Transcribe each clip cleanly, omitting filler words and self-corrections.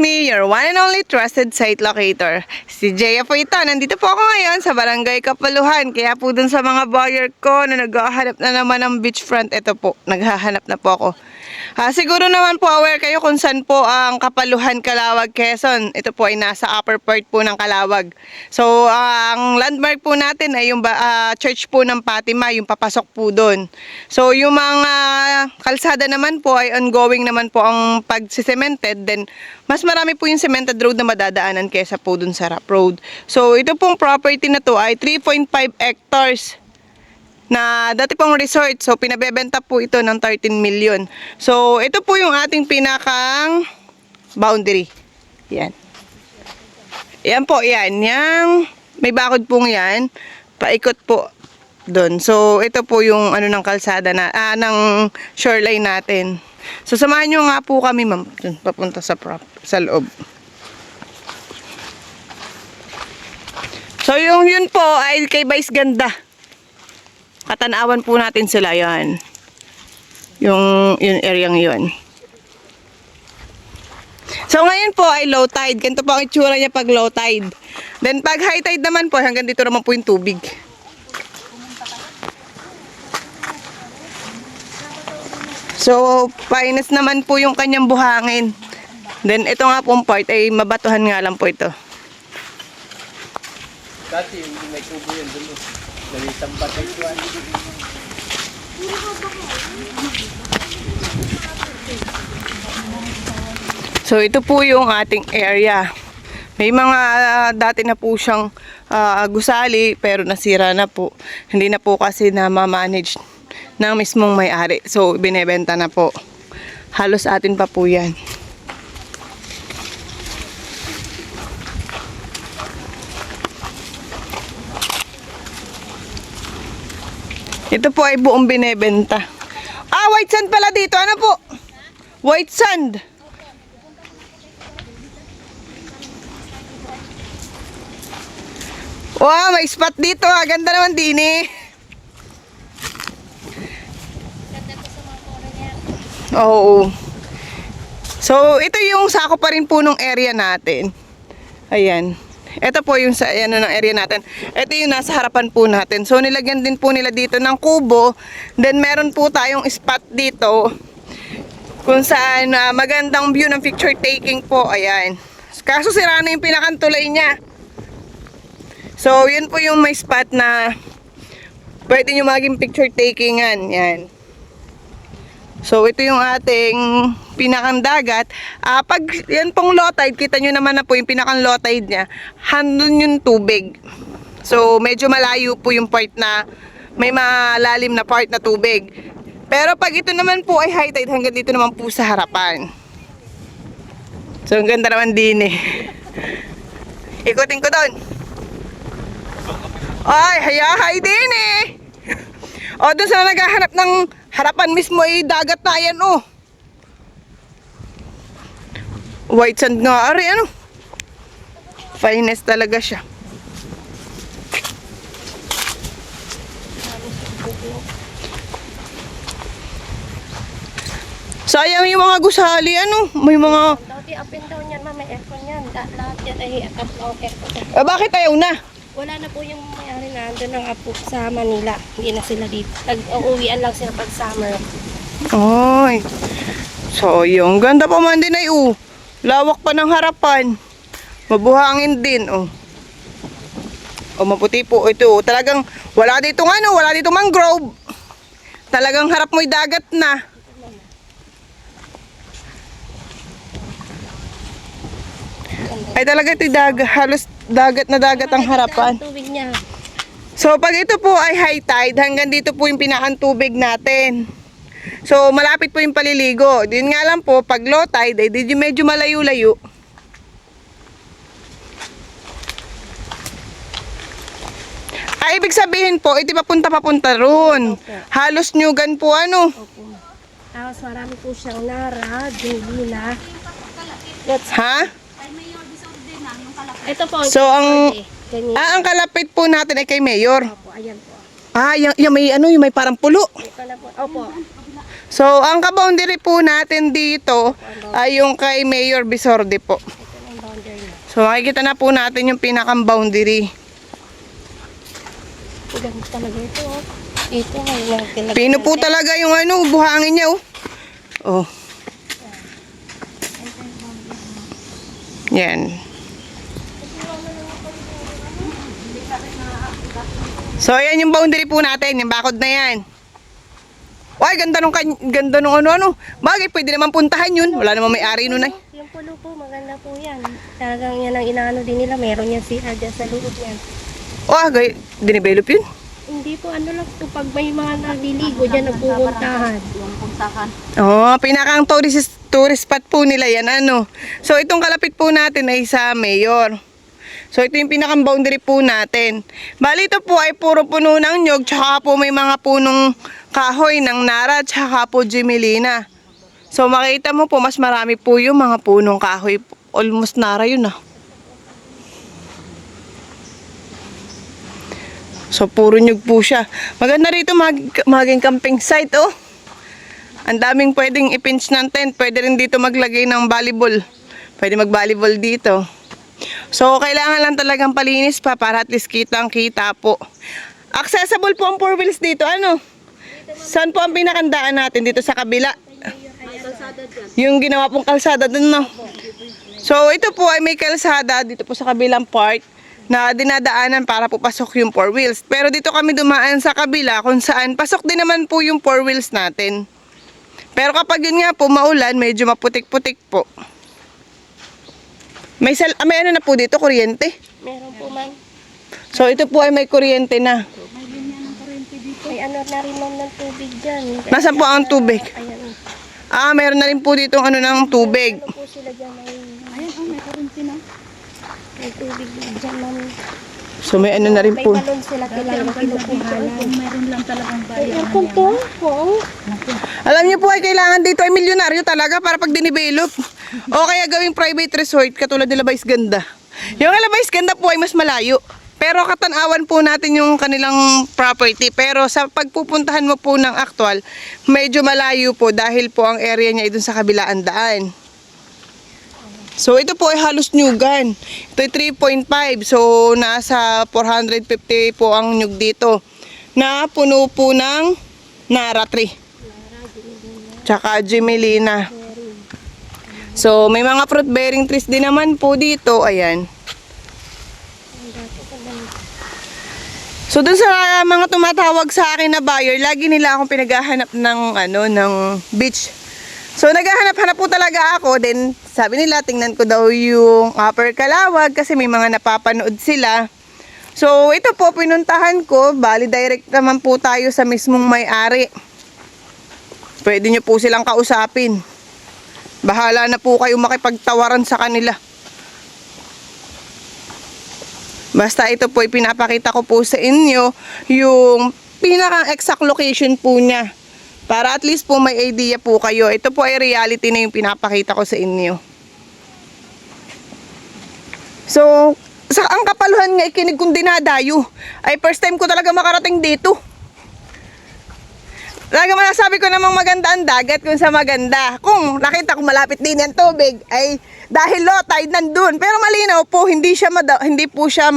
me, your one and only trusted site locator. Si Jaya po ito. Nandito po ako ngayon sa Barangay Kapaluhan. Kaya po dun sa mga buyer ko na naghahanap na naman ng beachfront, ito po, naghahanap na po ako. Siguro naman po aware kayo kung saan po ang Kapaluhan, Calawag, Quezon. Ito po ay nasa upper part po ng Calawag. So, ang landmark po natin ay yung church po ng Fatima, yung papasok po doon. So, yung mga kalsada naman po ay ongoing naman po ang pag-cemented. Then, mas marami po yung cemented road na madadaanan kesa po dun sa rough road. So, ito pong property na to ay 3.5 hectares na dati pong resort. So, pinabebenta po ito ng 13 million. So, ito po yung ating pinakang boundary. Yan. Yan po, yan. Yang may bakod pong yan. Paikot po doon. So, ito po yung ano ng kalsada na, ng shoreline natin. So, samahan nyo nga po kami, ma'am. Papunta sa loob. So, yung yun po ay kay Vice Ganda. Katanawan po natin sila, yan. Yung area yun. So, ngayon po ay low tide. Ganito po ang itsura niya pag low tide. Then, pag high tide naman po, hanggang dito naman po yung tubig. So, painas naman po yung kanyang buhangin. Then, ito nga pong part ay mabatuhan nga lang po ito. Dati may tubo yan doon. Nalitang batay ko. So, ito po yung ating area. May mga dati na po siyang gusali pero nasira na po. Hindi na po kasi na ma-manage ng mismong may-ari. So, binebenta na po. Halos atin pa po yan. Ito po ay buong binebenta. White sand pala dito. Ano po? White sand. Wow, may spot dito. Ganda naman din eh. Oo. So, ito yung sako pa rin po ng area natin. Ayan. Ito po yung sa ano ng area natin. Ito yung nasa harapan po natin. So, nilagyan din po nila dito ng kubo. Then, meron po tayong spot dito kung saan magandang view ng picture taking po. Ayan. Kaso sira na yung pinakantulay niya. So, yun po yung may spot na pwede nyo maging picture takingan. Yan. So, ito yung ating pinakang dagat. Pag yan pong low tide, kita nyo naman na po yung pinakang low tide niya, handon yung tubig. So, medyo malayo po yung part na may malalim na part na tubig. Pero pag ito naman po ay high tide, hanggang dito naman po sa harapan. So, ang ganda naman din eh. Ikutin ko doon. Ay, hayahay din eh. O, doon sa naghahanap ng harapan mismo ay dagat na yan oh. White sand nga ari ano. Finest talaga siya. Sayang yung mga gusali ano. May mga Dati up and down yan, may aircon yan. Lahat yan ay tatlong aircon. bakit ayaw na? Wala na po yung may-ari na andun ng apo sa Manila. Hindi na sila dito. Nag-uuwian lang sila pag summer. Ay. So, yung ganda pa man din ay lawak pa ng harapan. Mabuhangin din maputi po ito. Talagang wala dito wala dito mangrove. Talagang harap mo'y dagat na. Ay talaga ito halos dagat na dagat ang harapan. Tubig niya. So pag ito po ay high tide, hanggang dito po yung pinakang tubig natin. So malapit po yung paliligo. Din nga lang po, pag low tide, ay medyo malayo-layo. Ibig sabihin po, ito papunta roon. Halos nyugan po ano. Opo. Tapos marami po siyang nara, dulina. Ha? Ito po. So ang ganyan. ang kalapit po natin ay kay Mayor. Opo, ayan po. Yung may yung may parang pulo. Ito na po. Opo. So, ang ka-boundary po natin dito ay yung kay Mayor Bisorde po. Ito ang boundary na. So, makikita na po natin yung pinakang boundary. Ganda talaga ito. Oh. Ito ngayon talaga. Pino po talaga yung ano, buhangin niya, oh. Oh. Yan. So, ayan yung boundary po natin, yung bakod na yan. Ay, ganda nung ano-ano. Bagay, pwede naman puntahan yun. Wala namang may-ari nun ay. Yung pulo po, maganda po yan. Talagang yan ang inaano din nila. Meron yan si dyan sa loob yan. Oh, dinevelop yun. Hindi po, ano lang po, pag may mga naliligo dyan, nagpupuntahan. Oh, pinakang tourist spot po nila yan, ano. So, itong kalapit po natin ay sa Mayor. So, ito yung pinakang boundary po natin. Bali, ito po ay puro puno ng nyog, tsaka po may mga punong kahoy ng Nara, tsaka po Jimelina. So, makita mo po, mas marami po yung mga punong kahoy. Almost Nara yun, ah. So, puro nyug po siya. Maganda rito maging camping site, oh. Ang daming pwedeng ipinch ng tent. Pwede rin dito maglagay ng volleyball. Pwede mag-volleyball dito. So, kailangan lang talagang palinis pa para at least kitang-kita po. Accessible po ang 4 wheels dito, ano? Saan po ang pinakandaan natin? Dito sa kabila. Yung ginawa pong kalsada dun, no? So, ito po ay may kalsada dito po sa kabilang part na dinadaanan para po pasok yung 4 wheels. Pero dito kami dumaan sa kabila kung saan pasok din naman po yung 4 wheels natin. Pero kapag yun nga po maulan, medyo maputik-putik po. May ano na po dito, kuryente. Meron po, ma'am. So ito po ay may kuryente na. May ano na rin, ma'am, ng tubig dyan. Nasaan po ang tubig? Ayan. Ah, meron na rin po dito ano ng tubig. Ano po sila dyan? Ayan, may karinti na. May tubig dyan, ma'am. So may ano na rin May po. balon sila kailangan kinukuhanan. Mayroon lang talagang bayan. Ayan, to. Oo. Alam niyo po ay kailangan dito ay milyonaryo talaga para pag dinivelop. O kaya gawing private resort katulad nila Vice Ganda. Yung nila Vice Ganda po ay mas malayo. Pero katanawan po natin yung kanilang property. Pero sa pagpupuntahan mo po ng actual, medyo malayo po dahil po ang area niya ay dun sa kabilaan daan. So ito po ay halos nyugan. Ito ay 3.5. So nasa 450 po ang nyug dito. Na puno po ng Nara tree. Tsaka Jimelina. So may mga fruit bearing trees din naman po dito. Ayan. So dun sa mga tumatawag sa akin na buyer, lagi nila akong pinaghahanap ng ng beach. So naghahanap-hanap po talaga ako, then sabi nila tingnan ko daw yung Upper Kalawag kasi may mga napapanood sila. So ito po pinuntahan ko, bali direct naman po tayo sa mismong may-ari. Pwede nyo po silang kausapin. Bahala na po kayo makipagtawaran sa kanila. Basta ito po ipinapakita ko po sa inyo yung pinakang exact location po niya. Para at least po may idea po kayo. Ito po ay reality na yung pinapakita ko sa inyo. So, ang Kapaluhan nga ikinig kong dinadayo. Ay first time ko talaga makarating dito. Talaga masasabi ko namang maganda ang dagat kung sa maganda. Kung nakita ko malapit din yung tubig, ay dahil low tide nandun. Pero malinaw po, hindi po siya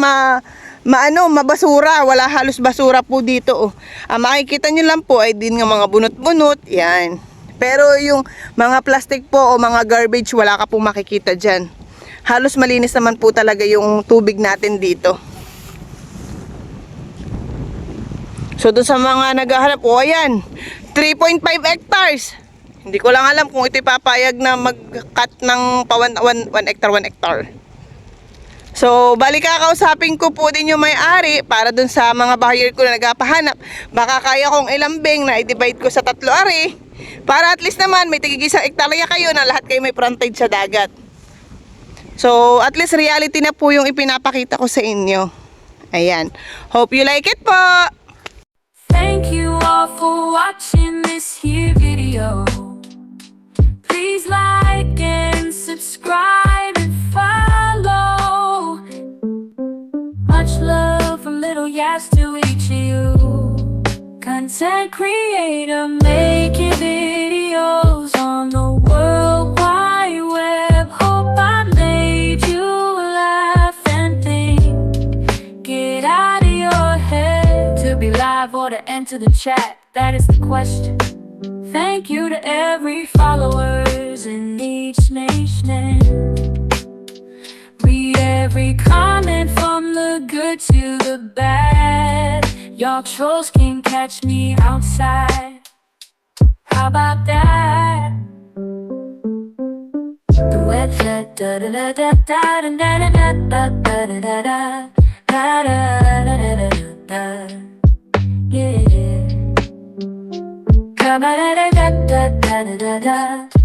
mabasura. Wala halos basura po dito. Makikita nyo lang po ay din ng mga bunot-bunot. Yan. Pero yung mga plastic po o mga garbage, wala ka pong makikita dyan. Halos malinis naman po talaga yung tubig natin dito. So doon sa mga naghahanap, ayan, 3.5 hectares. Hindi ko lang alam kung ito papayag na mag-cut ng pa 1 hectare. So, balik kakausapin ko po din yung may-ari para dun sa mga buyer ko na nagpapahanap. Baka kaya kong ilambing na i-divide ko sa 3 ari. Para at least naman may tig-1 hektarya kayo na lahat kayo may frontage sa dagat. So, at least reality na po yung ipinapakita ko sa inyo. Ayan. Hope you like it po! Thank you all for watching this here video. Please like and subscribe and follow. Much love from Little Yas to each of you. Content creator making videos. videos on the World Wide Web. Hope I made you laugh and think. Get out of your head. To be live or to enter the chat, that is the question. Thank you to every followers in each nation. Read every comment from the good to the bad. Y'all trolls can catch me outside. How about that? The wet da da da da da da da da da da da da da da da da. Yeah. Da da da da da da da da.